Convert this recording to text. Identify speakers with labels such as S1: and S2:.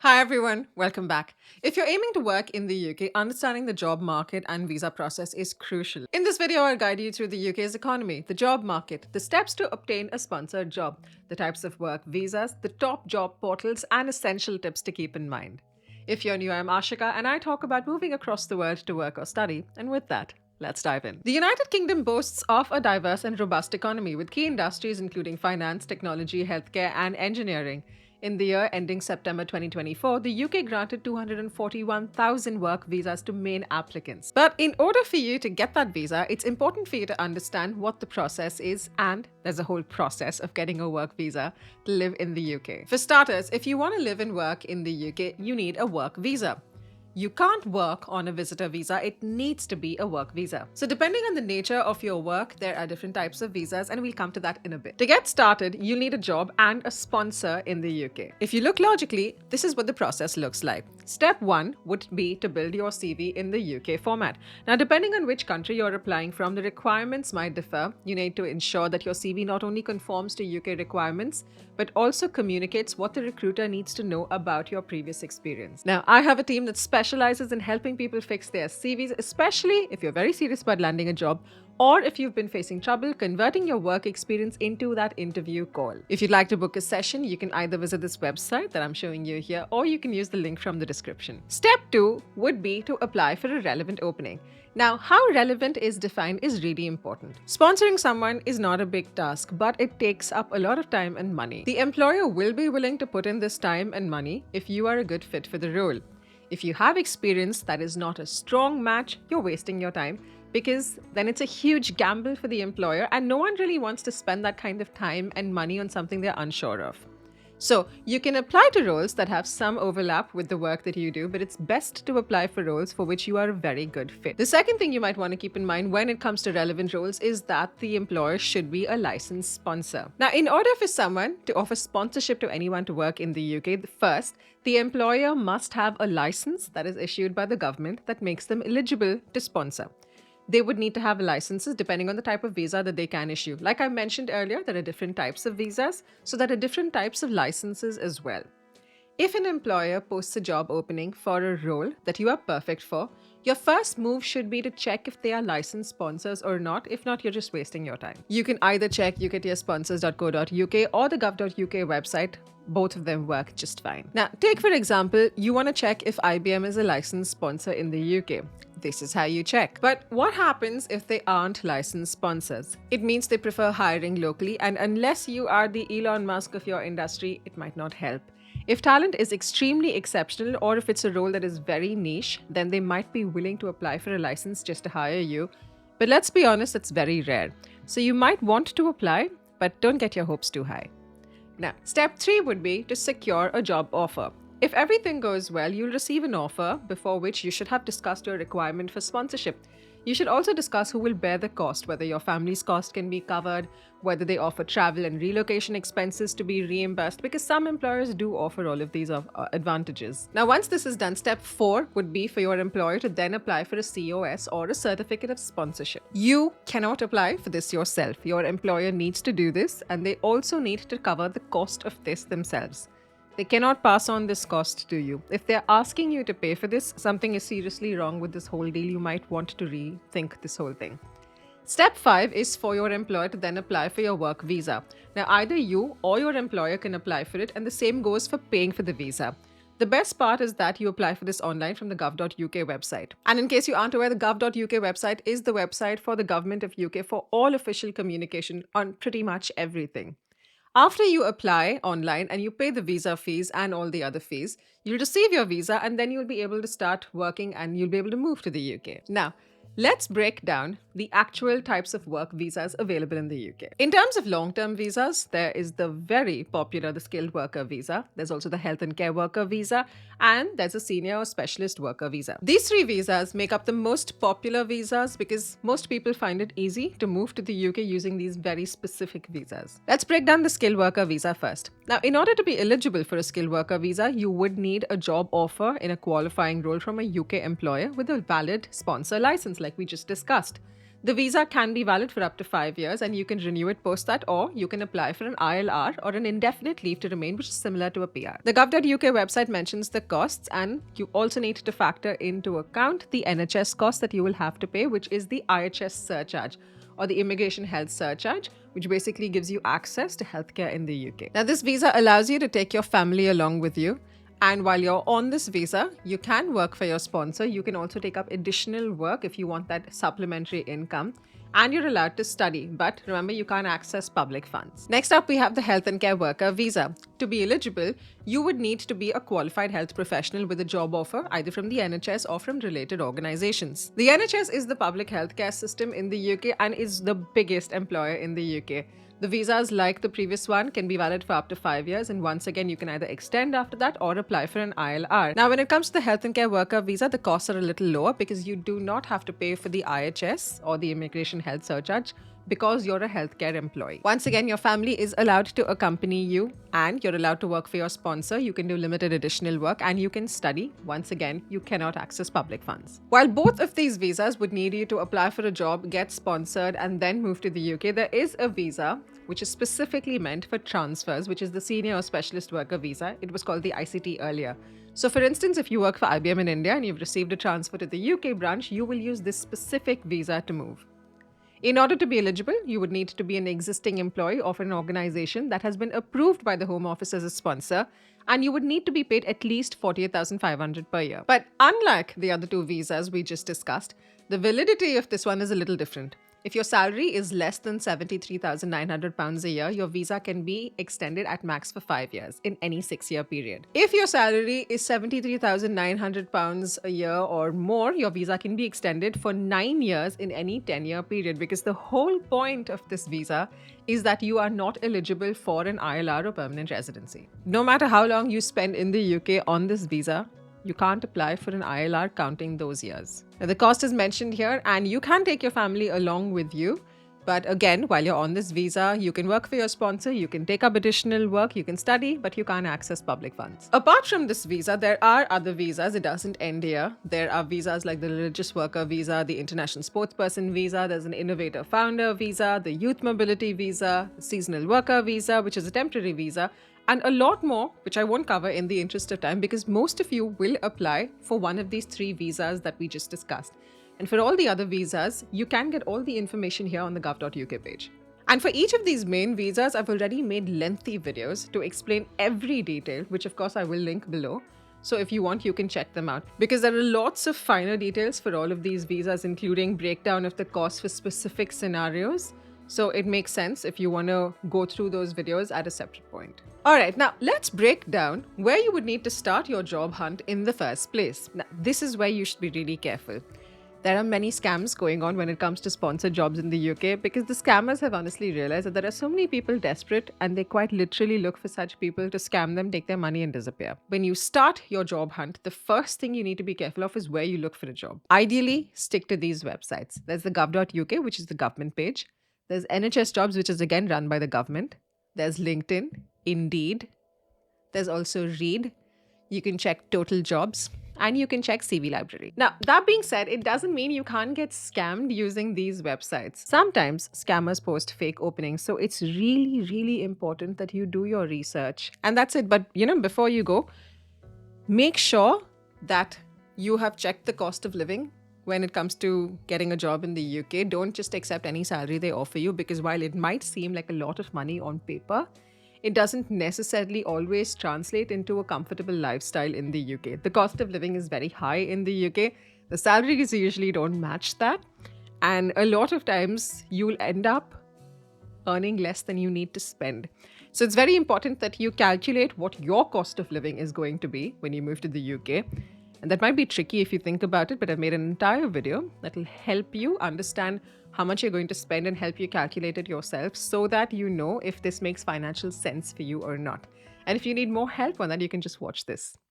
S1: Hi everyone, welcome back. If you're aiming to work in the UK, understanding the job market and visa process is crucial. In this video, I'll guide you through the UK's economy, the job market, the steps to obtain a sponsored job, the types of work visas, the top job portals, and essential tips to keep in mind. If you're new, I'm Ashika, and I talk about moving across the world to work or study. And with that, let's dive in. The United Kingdom boasts of a diverse and robust economy with key industries including finance, technology, healthcare, and engineering. In the year ending September 2024, the UK granted 241,000 work visas to main applicants. But in order for you to get that visa, it's important for you to understand what the process is, and there's a whole process of getting a work visa to live in the UK. For starters, if you want to live and work in the UK, you need a work visa. You can't work on a visitor visa, it needs to be a work visa. So depending on the nature of your work, there are different types of visas and we'll come to that in a bit. To get started, you'll need a job and a sponsor in the UK. If you look logically, this is what the process looks like. Step 1 would be to build your CV in the UK format. Now, depending on which country you're applying from, the requirements might differ. You need to ensure that your CV not only conforms to UK requirements, but also communicates what the recruiter needs to know about your previous experience. Now, I have a team that specializes in helping people fix their CVs, especially if you're very serious about landing a job or if you've been facing trouble converting your work experience into that interview call. If you'd like to book a session, you can either visit this website that I'm showing you here, or you can use the link from the description. Step 2 would be to apply for a relevant opening. Now, how relevant is defined is really important. Sponsoring someone is not a big task, but it takes up a lot of time and money. The employer will be willing to put in this time and money if you are a good fit for the role. If you have experience that is not a strong match, you're wasting your time, because then it's a huge gamble for the employer and no one really wants to spend that kind of time and money on something they're unsure of. So you can apply to roles that have some overlap with the work that you do, but it's best to apply for roles for which you are a very good fit. The second thing you might want to keep in mind when it comes to relevant roles is that the employer should be a licensed sponsor. Now, in order for someone to offer sponsorship to anyone to work in the UK, first, the employer must have a license that is issued by the government that makes them eligible to sponsor. They would need to have licenses depending on the type of visa that they can issue. Like I mentioned earlier, there are different types of visas, so there are different types of licenses as well. If an employer posts a job opening for a role that you are perfect for, your first move should be to check if they are licensed sponsors or not. If not, you're just wasting your time. You can either check uktsponsors.co.uk or the gov.uk website. Both of them work just fine. Now, take for example, you want to check if IBM is a licensed sponsor in the UK. This is how you check. But what happens if they aren't licensed sponsors? It means they prefer hiring locally, and unless you are the Elon Musk of your industry, it might not help. If talent is extremely exceptional, or if it's a role that is very niche, then they might be willing to apply for a license just to hire you. But let's be honest, it's very rare. So you might want to apply, but don't get your hopes too high. Now, step 3 would be to secure a job offer. If everything goes well, you'll receive an offer before which you should have discussed your requirement for sponsorship. You should also discuss who will bear the cost, whether your family's cost can be covered, whether they offer travel and relocation expenses to be reimbursed, because some employers do offer all of these advantages. Now, once this is done, step 4 would be for your employer to then apply for a COS or a certificate of sponsorship. You cannot apply for this yourself. Your employer needs to do this, and they also need to cover the cost of this themselves. They cannot pass on this cost to you. If they're asking you to pay for this, something is seriously wrong with this whole deal. You might want to rethink this whole thing. Step 5 is for your employer to then apply for your work visa. Now, either you or your employer can apply for it, and the same goes for paying for the visa. The best part is that you apply for this online from the gov.uk website. And in case you aren't aware, the gov.uk website is the website for the government of UK for all official communication on pretty much everything. After you apply online and you pay the visa fees and all the other fees, you'll receive your visa, and then you'll be able to start working and you'll be able to move to the UK. Now, let's break down the actual types of work visas available in the UK. In terms of long-term visas, there is the very popular, the skilled worker visa. There's also the health and care worker visa, and there's a senior or specialist worker visa. These 3 visas make up the most popular visas because most people find it easy to move to the UK using these very specific visas. Let's break down the skilled worker visa first. Now, in order to be eligible for a skilled worker visa, you would need a job offer in a qualifying role from a UK employer with a valid sponsor license, like we just discussed. The visa can be valid for up to 5 years and you can renew it post that, or you can apply for an ILR or an indefinite leave to remain, which is similar to a PR. The gov.uk website mentions the costs, and you also need to factor into account the NHS cost that you will have to pay, which is the IHS surcharge or the immigration health surcharge, which basically gives you access to healthcare in the UK. Now, this visa allows you to take your family along with you. And while you're on this visa, you can work for your sponsor. You can also take up additional work if you want that supplementary income. And you're allowed to study, but remember, you can't access public funds. Next up, we have the health and care worker visa. To be eligible, you would need to be a qualified health professional with a job offer either from the NHS or from related organizations. The NHS is the public healthcare system in the UK and is the biggest employer in the UK. The visas, like the previous one, can be valid for up to 5 years, and once again, you can either extend after that or apply for an ILR. Now, when it comes to the health and care worker visa, the costs are a little lower because you do not have to pay for the IHS or the immigration health surcharge because you're a healthcare employee. Once again, your family is allowed to accompany you and you're allowed to work for your sponsor. You can do limited additional work and you can study. Once again, you cannot access public funds. While both of these visas would need you to apply for a job, get sponsored, and then move to the UK, there is a visa which is specifically meant for transfers, which is the Senior or Specialist Worker Visa. It was called the ICT earlier. So for instance, if you work for IBM in India and you've received a transfer to the UK branch, you will use this specific visa to move. In order to be eligible, you would need to be an existing employee of an organization that has been approved by the Home Office as a sponsor, and you would need to be paid at least 48,500 per year. But unlike the other two visas we just discussed, the validity of this one is a little different. If your salary is less than £73,900 a year, your visa can be extended at max for 5 years in any 6-year period. If your salary is £73,900 a year or more, your visa can be extended for 9 years in any 10-year period, because the whole point of this visa is that you are not eligible for an ILR or permanent residency. No matter how long you spend in the UK on this visa, you can't apply for an ILR counting those years. Now, the cost is mentioned here, and you can take your family along with you. But again, while you're on this visa, you can work for your sponsor, you can take up additional work, you can study, but you can't access public funds. Apart from this visa, there are other visas. It doesn't end here. There are visas like the Religious Worker Visa, the International Sportsperson Visa, there's an Innovator Founder Visa, the Youth Mobility Visa, Seasonal Worker Visa, which is a temporary visa, and a lot more, which I won't cover in the interest of time because most of you will apply for one of these 3 visas that we just discussed. And for all the other visas, you can get all the information here on the gov.uk page. And for each of these main visas, I've already made lengthy videos to explain every detail, which of course I will link below. So if you want, you can check them out, because there are lots of finer details for all of these visas, including breakdown of the cost for specific scenarios. So it makes sense if you want to go through those videos at a separate point. Alright, now let's break down where you would need to start your job hunt in the first place. Now, this is where you should be really careful. There are many scams going on when it comes to sponsored jobs in the UK, because the scammers have honestly realized that there are so many people desperate and they quite literally look for such people to scam them, take their money and disappear. When you start your job hunt, the first thing you need to be careful of is where you look for a job. Ideally, stick to these websites. There's the gov.uk, which is the government page. There's NHS Jobs, which is again run by the government. There's LinkedIn, Indeed. There's also Reed. You can check Total Jobs. And you can check CV Library. Now, that being said, it doesn't mean you can't get scammed using these websites. Sometimes scammers post fake openings, so it's really, really important that you do your research. And that's it. But, before you go, make sure that you have checked the cost of living when it comes to getting a job in the UK. Don't just accept any salary they offer you, because while it might seem like a lot of money on paper, it doesn't necessarily always translate into a comfortable lifestyle in the UK. The cost of living is very high in the UK. The salaries usually don't match that. And a lot of times you'll end up earning less than you need to spend. So it's very important that you calculate what your cost of living is going to be when you move to the UK. And that might be tricky if you think about it, but I've made an entire video that will help you understand how much you're going to spend and help you calculate it yourself, so that you know if this makes financial sense for you or not. And if you need more help on that, you can just watch this.